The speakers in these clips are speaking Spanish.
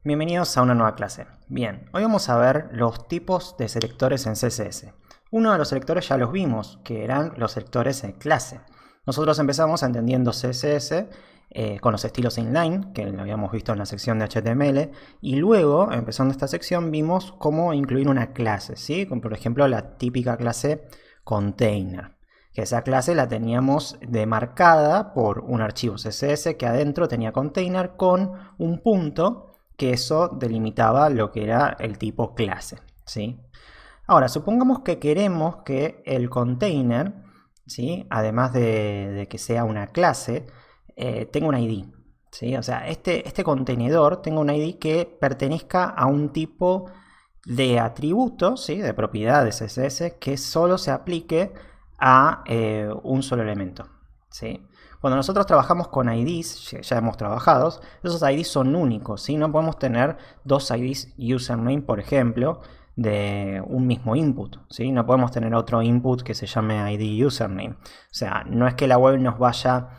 Bienvenidos a una nueva clase. Bien, hoy vamos a ver los tipos de selectores en CSS. Uno de los selectores ya los vimos, que eran los selectores en clase. Nosotros empezamos entendiendo CSS con los estilos inline, que lo habíamos visto en la sección de HTML, y luego, empezando esta sección, vimos cómo incluir una clase, ¿sí? Como por ejemplo la típica clase container, que esa clase la teníamos demarcada por un archivo CSS que adentro tenía container con un punto, que eso delimitaba lo que era el tipo clase, ¿sí? Ahora, supongamos que queremos que el container, ¿sí?, además de que sea una clase, tenga un ID, ¿sí? O sea, este contenedor tenga un ID que pertenezca a un tipo de atributo, ¿sí?, de propiedad de CSS que solo se aplique a un solo elemento, ¿sí? Cuando nosotros trabajamos con IDs, ya hemos trabajado, esos IDs son únicos, ¿sí? No podemos tener dos IDs username, por ejemplo, de un mismo input, ¿sí? No podemos tener otro input que se llame ID username. O sea, no es que la web nos vaya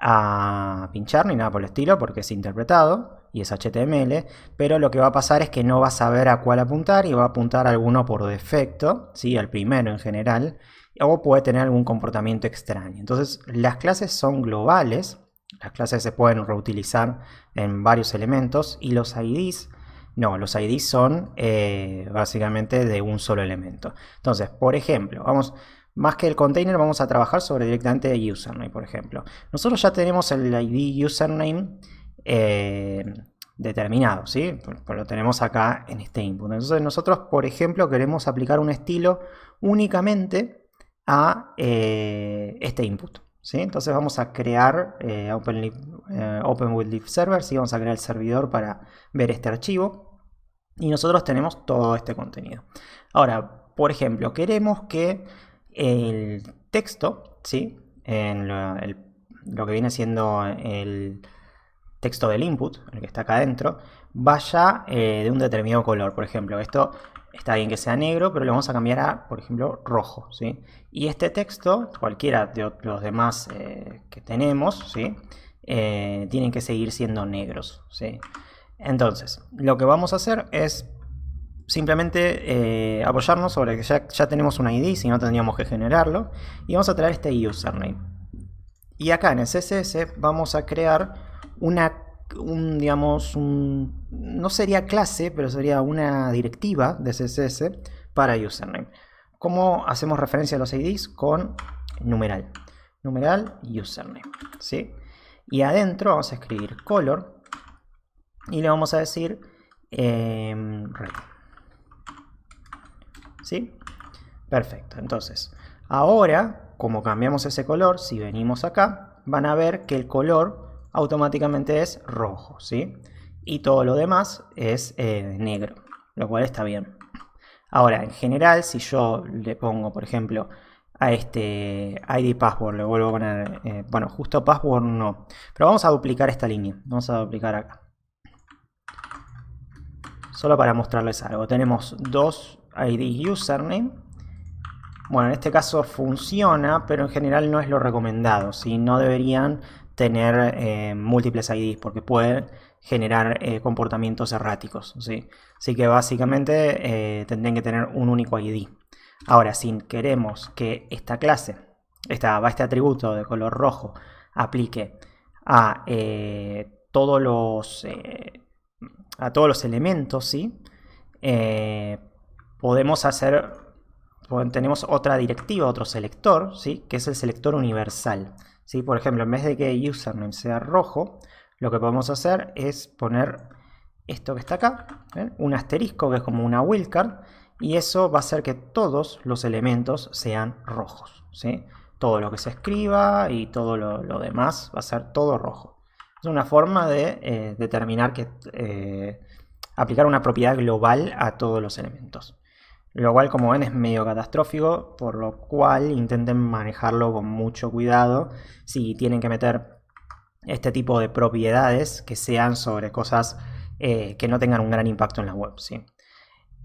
a pinchar ni nada por el estilo, porque es interpretado y es HTML, pero lo que va a pasar es que no va a saber a cuál apuntar y va a apuntar a alguno por defecto, ¿sí?, al primero en general, o puede tener algún comportamiento extraño. Entonces, las clases son globales, las clases se pueden reutilizar en varios elementos, y los IDs no, los IDs son básicamente de un solo elemento. Entonces, por ejemplo, más que el container, vamos a trabajar sobre directamente el username, por ejemplo. Nosotros ya tenemos el ID username determinado, ¿sí? Pues lo tenemos acá en este input. Entonces nosotros, por ejemplo, queremos aplicar un estilo únicamente a este input, ¿sí? Entonces vamos a crear Open with Leaf Server, ¿sí? Vamos a crear el servidor para ver este archivo y nosotros tenemos todo este contenido. Ahora, por ejemplo, queremos que el texto, ¿sí?, en lo que viene siendo el texto del input, el que está acá adentro, vaya de un determinado color. Por ejemplo, esto está bien que sea negro, pero le vamos a cambiar a, por ejemplo, rojo, ¿sí? Y este texto, cualquiera de los demás que tenemos, ¿sí?, tienen que seguir siendo negros, ¿sí? Entonces, lo que vamos a hacer es simplemente apoyarnos sobre que ya tenemos un ID, si no tendríamos que generarlo, y vamos a traer este username. Y acá en el CSS vamos a crear no sería clase, pero sería una directiva de CSS para username. ¿Cómo hacemos referencia a los IDs? Con numeral username, ¿sí? Y adentro vamos a escribir color y le vamos a decir red, ¿sí? Perfecto. Entonces, ahora, como cambiamos ese color, si venimos acá, van a ver que el color automáticamente es rojo, ¿sí? Y todo lo demás es negro, lo cual está bien. Ahora, en general, si yo le pongo, por ejemplo, a este ID password, le vuelvo a poner, bueno, justo password no, pero vamos a duplicar esta línea, vamos a duplicar acá. Solo para mostrarles algo, tenemos dos ID username. Bueno, en este caso funciona, pero en general no es lo recomendado, ¿sí? No deberían tener múltiples IDs porque pueden generar comportamientos erráticos, ¿sí? Así que básicamente tendrían que tener un único ID. Ahora, si queremos que esta clase, este atributo de color rojo, aplique a todos los elementos, ¿sí? Tenemos otra directiva, otro selector, ¿sí?, que es el selector universal, ¿sí? Por ejemplo, en vez de que username sea rojo, lo que podemos hacer es poner esto que está acá, ¿ven?, un asterisco, que es como una wildcard, y eso va a hacer que todos los elementos sean rojos, ¿sí? Todo lo que se escriba y todo lo demás va a ser todo rojo. Es una forma de determinar aplicar una propiedad global a todos los elementos. Lo cual, como ven, es medio catastrófico, por lo cual intenten manejarlo con mucho cuidado si tienen que meter este tipo de propiedades que sean sobre cosas que no tengan un gran impacto en la web, ¿sí?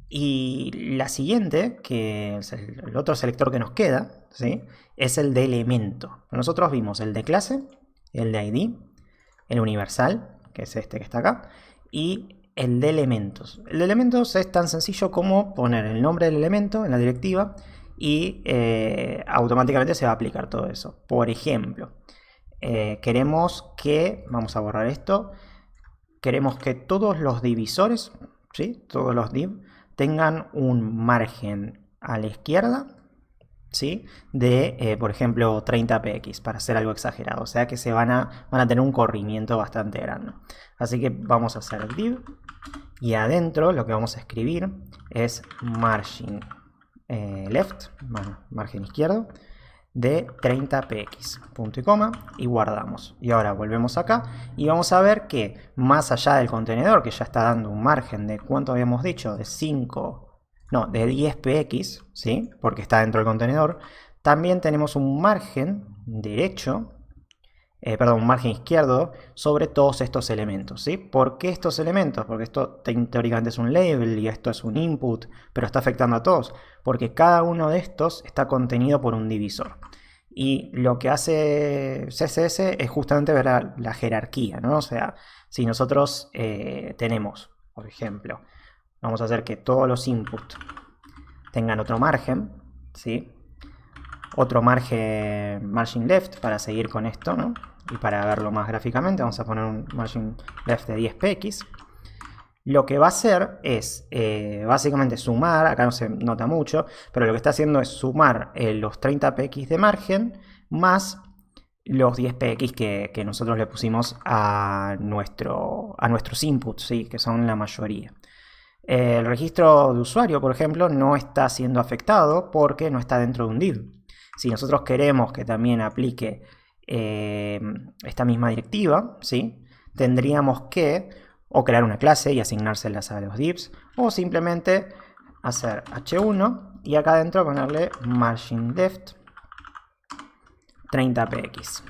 Y la siguiente, que es el otro selector que nos queda, ¿sí?, es el de elemento. Nosotros vimos el de clase, el de ID, el universal, que es este que está acá, y el de elementos. El de elementos es tan sencillo como poner el nombre del elemento en la directiva y automáticamente se va a aplicar todo eso. Por ejemplo, queremos que, vamos a borrar esto, queremos que todos los divisores, ¿sí? Todos los div tengan un margen a la izquierda, ¿sí? De, por ejemplo, 30 px, para hacer algo exagerado. O sea que van a tener un corrimiento bastante grande. Así que vamos a hacer div. Y adentro lo que vamos a escribir es margin left, margen izquierdo, de 30 px, punto y coma, y guardamos. Y ahora volvemos acá y vamos a ver que más allá del contenedor, que ya está dando un margen de, ¿cuánto habíamos dicho? De 10 px, ¿sí? Porque está dentro del contenedor. También tenemos un margen derecho, un margen izquierdo sobre todos estos elementos, ¿sí? ¿Por qué estos elementos? Porque esto teóricamente es un label y esto es un input, pero está afectando a todos, porque cada uno de estos está contenido por un divisor. Y lo que hace CSS es justamente ver la jerarquía, ¿no? O sea, si nosotros tenemos, por ejemplo, vamos a hacer que todos los inputs tengan otro margen, ¿sí? Otro margin left para seguir con esto, ¿no? Y para verlo más gráficamente vamos a poner un margin left de 10 px. Lo que va a hacer es básicamente sumar, acá no se nota mucho, pero lo que está haciendo es sumar los 30 px de margen más los 10 px que nosotros le pusimos a nuestros inputs, ¿sí? Que son la mayoría. El registro de usuario, por ejemplo, no está siendo afectado porque no está dentro de un div. Si nosotros queremos que también aplique esta misma directiva, ¿sí? Tendríamos que o crear una clase y asignárselas a los divs, o simplemente hacer h1 y acá adentro ponerle margin left 30 px.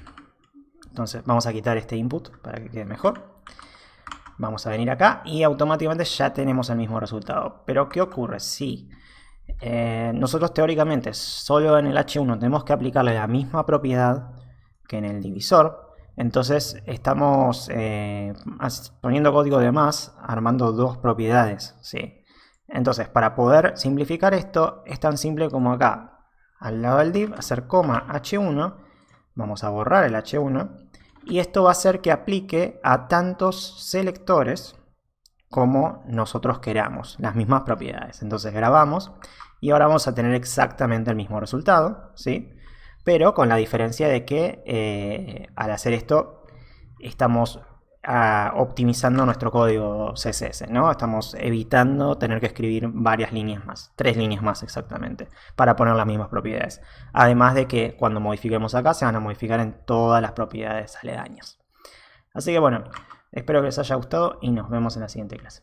Entonces vamos a quitar este input para que quede mejor. Vamos a venir acá y automáticamente ya tenemos el mismo resultado. Pero ¿qué ocurre? Si nosotros teóricamente solo en el h1 tenemos que aplicarle la misma propiedad que en el divisor, entonces estamos poniendo código de más, armando dos propiedades, ¿sí? Entonces, para poder simplificar esto, es tan simple como acá, al lado del div, hacer coma h1, vamos a borrar el h1, y esto va a hacer que aplique a tantos selectores como nosotros queramos, las mismas propiedades. Entonces grabamos, y ahora vamos a tener exactamente el mismo resultado, ¿sí? Pero con la diferencia de que al hacer esto estamos optimizando nuestro código CSS, ¿no? Estamos evitando tener que escribir varias líneas más, 3 líneas más exactamente, para poner las mismas propiedades. Además de que cuando modifiquemos acá se van a modificar en todas las propiedades aledañas. Así que bueno, espero que les haya gustado y nos vemos en la siguiente clase.